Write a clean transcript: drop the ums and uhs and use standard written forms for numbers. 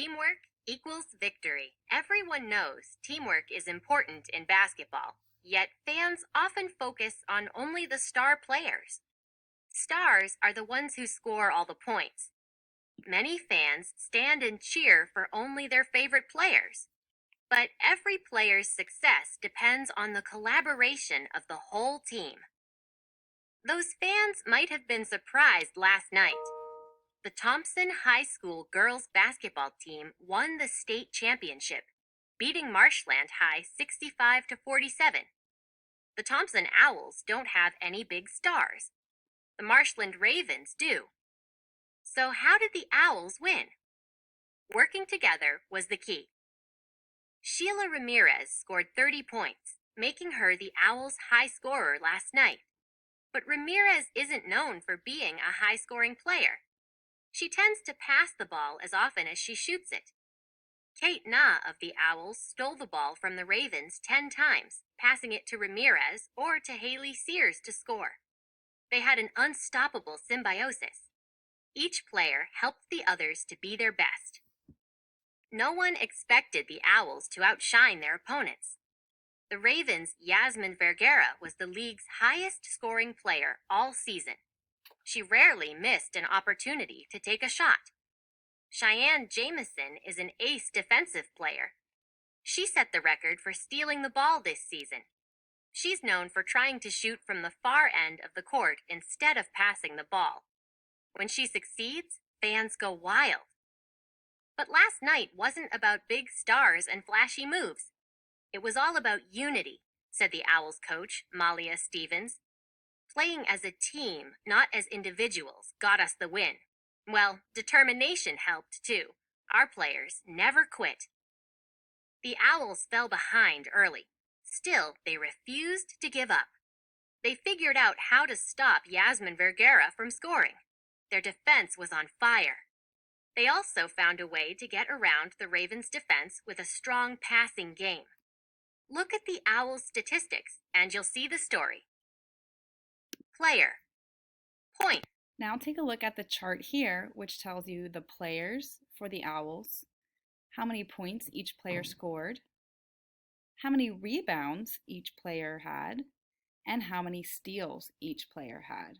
Teamwork equals victory. Everyone knows teamwork is important in basketball, yet fans often focus on only the star players. Stars are the ones who score all the points. Many fans stand and cheer for only their favorite players. But every player's success depends on the collaboration of the whole team. Those fans might have been surprised last night. The Thompson High School girls basketball team won the state championship, beating Marshland High 65 to 47. The Thompson Owls don't have any big stars. The Marshland Ravens do. So how did the Owls win? Working together was the key. Sheila Ramirez scored 30 points, making her the Owls' high scorer last night. But Ramirez isn't known for being a high-scoring player. She tends to pass the ball as often as she shoots it. Kate Na of the Owls stole the ball from the Ravens 10 times, passing it to Ramirez or to Haley Sears to score. They had an unstoppable symbiosis. Each player helped the others to be their best. No one expected the Owls to outshine their opponents. The Ravens' Yasmin Vergara was the league's highest-scoring player all season. She rarely missed an opportunity to take a shot. Cheyenne Jamison is an ace defensive player. She set the record for stealing the ball this season. She's known for trying to shoot from the far end of the court instead of passing the ball. When she succeeds, fans go wild. But last night wasn't about big stars and flashy moves. It was all about unity, said the Owls coach, Malia Stevens. Playing as a team, not as individuals, got us the win. Well, determination helped too. Our players never quit. The Owls fell behind early. Still, they refused to give up. They figured out how to stop Yasmin Vergara from scoring. Their defense was on fire. They also found a way to get around the Ravens' defense with a strong passing game. Look at the Owls' statistics, and you'll see the story. Player. Point. Now take a look at the chart here, which tells you the players for the Owls, how many points each player scored, how many rebounds each player had, and how many steals each player had.